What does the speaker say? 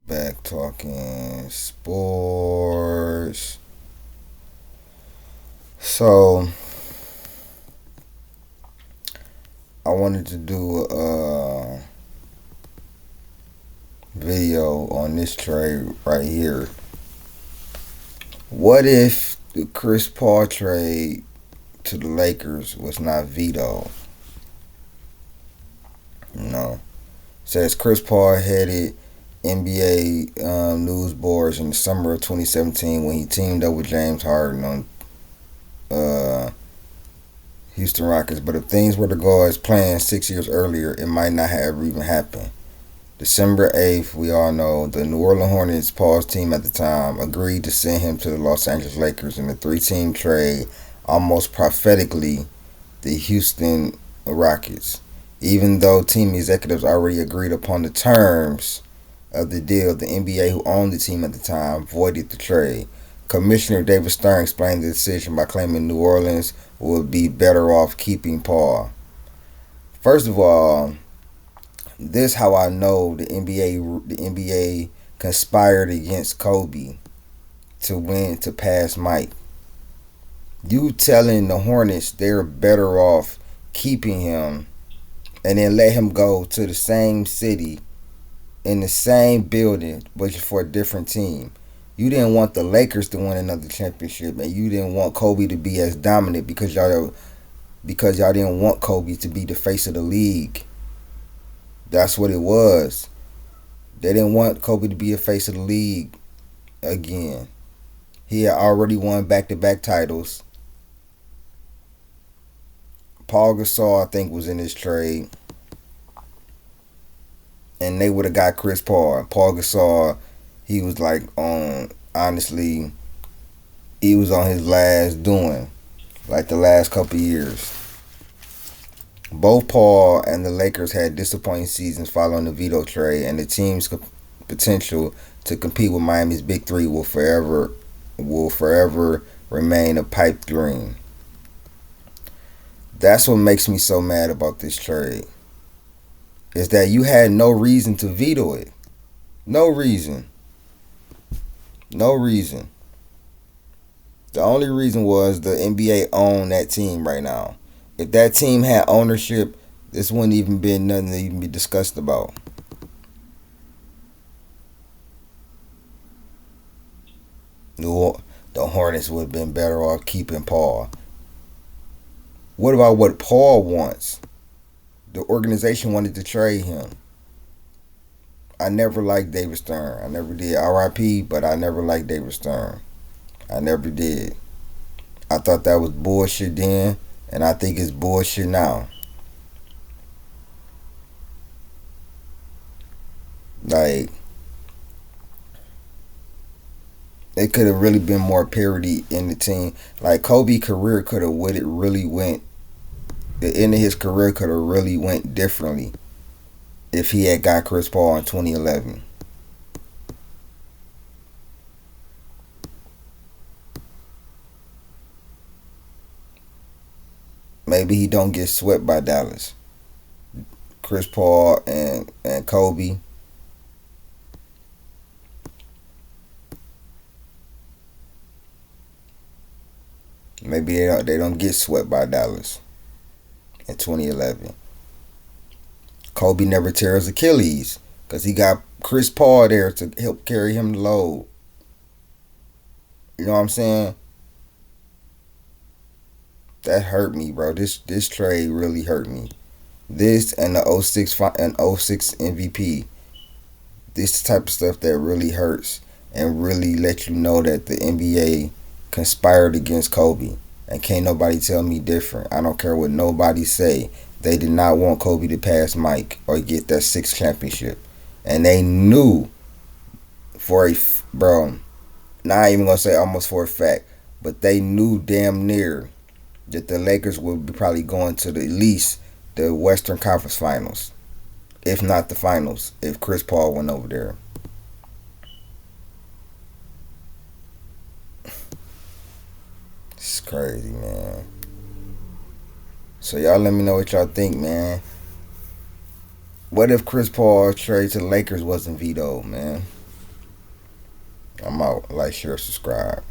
Back talking sports. So I wanted to do a video on this trade right here. What if the Chris Paul trade to the Lakers was not vetoed? You know, says Chris Paul headed NBA news boards in the summer of 2017 when he teamed up with James Harden on uh, Houston Rockets. But if things were to go as planned 6 years earlier, it might not have even happened. December 8th, we all know the New Orleans Hornets, Paul's team at the time, agreed to send him to the Los Angeles Lakers in a three-team trade, almost prophetically, the Houston Rockets. Even though team executives already agreed upon the terms of the deal, the NBA, who owned the team at the time, voided the trade. Commissioner David Stern explained the decision by claiming New Orleans would be better off keeping Paul. First of all, this how I know the NBA conspired against Kobe to win to pass Mike. You telling the Hornets they're better off keeping him and then let him go to the same city in the same building but for a different team. You didn't want the Lakers to win another championship and you didn't want Kobe to be as dominant because y'all didn't want Kobe to be the face of the league. That's what it was. They didn't want Kobe to be a face of the league again. He had already won back-to-back titles. Paul Gasol, I think, was in this trade, and they would have got Chris Paul. Paul Gasol, he was like on. Honestly, he was on his last doing, like the last couple years. Both Paul and the Lakers had disappointing seasons following the veto trade, and the team's potential to compete with Miami's Big Three will forever remain a pipe dream. That's what makes me so mad about this trade. Is that you had no reason to veto it. No reason. No reason. The only reason was the NBA owned that team right now. If that team had ownership, this wouldn't even be nothing to even be discussed about. The Hornets would have been better off keeping Paul. What about what Paul wants? The organization wanted to trade him. I never liked David Stern. I never did. RIP, but I never liked David Stern. I never did. I thought that was bullshit then, and I think it's bullshit now. Like, it could have really been more parity in the team. Like, Kobe's career could have what it really went. The end of his career could have really went differently if he had got Chris Paul in 2011. Maybe he don't get swept by Dallas. Chris Paul and Kobe. Maybe they don't get swept by Dallas in 2011. Kobe never tears Achilles because he got Chris Paul there to help carry him the load. You know what I'm saying? That hurt me, bro. This trade really hurt me. This and the '06 MVP. This type of stuff that really hurts and really let you know that the NBA conspired against Kobe. And can't nobody tell me different. I don't care what nobody say. They did not want Kobe to pass Mike or get that sixth championship. And they knew for bro, not even gonna say almost for a fact, but they knew damn near that the Lakers would be probably going to at least the Western Conference Finals, if not the finals, if Chris Paul went over there. It's crazy, man. So y'all let me know what y'all think, man. What if Chris Paul trade to the Lakers wasn't vetoed, man? I'm out. Like, share, subscribe.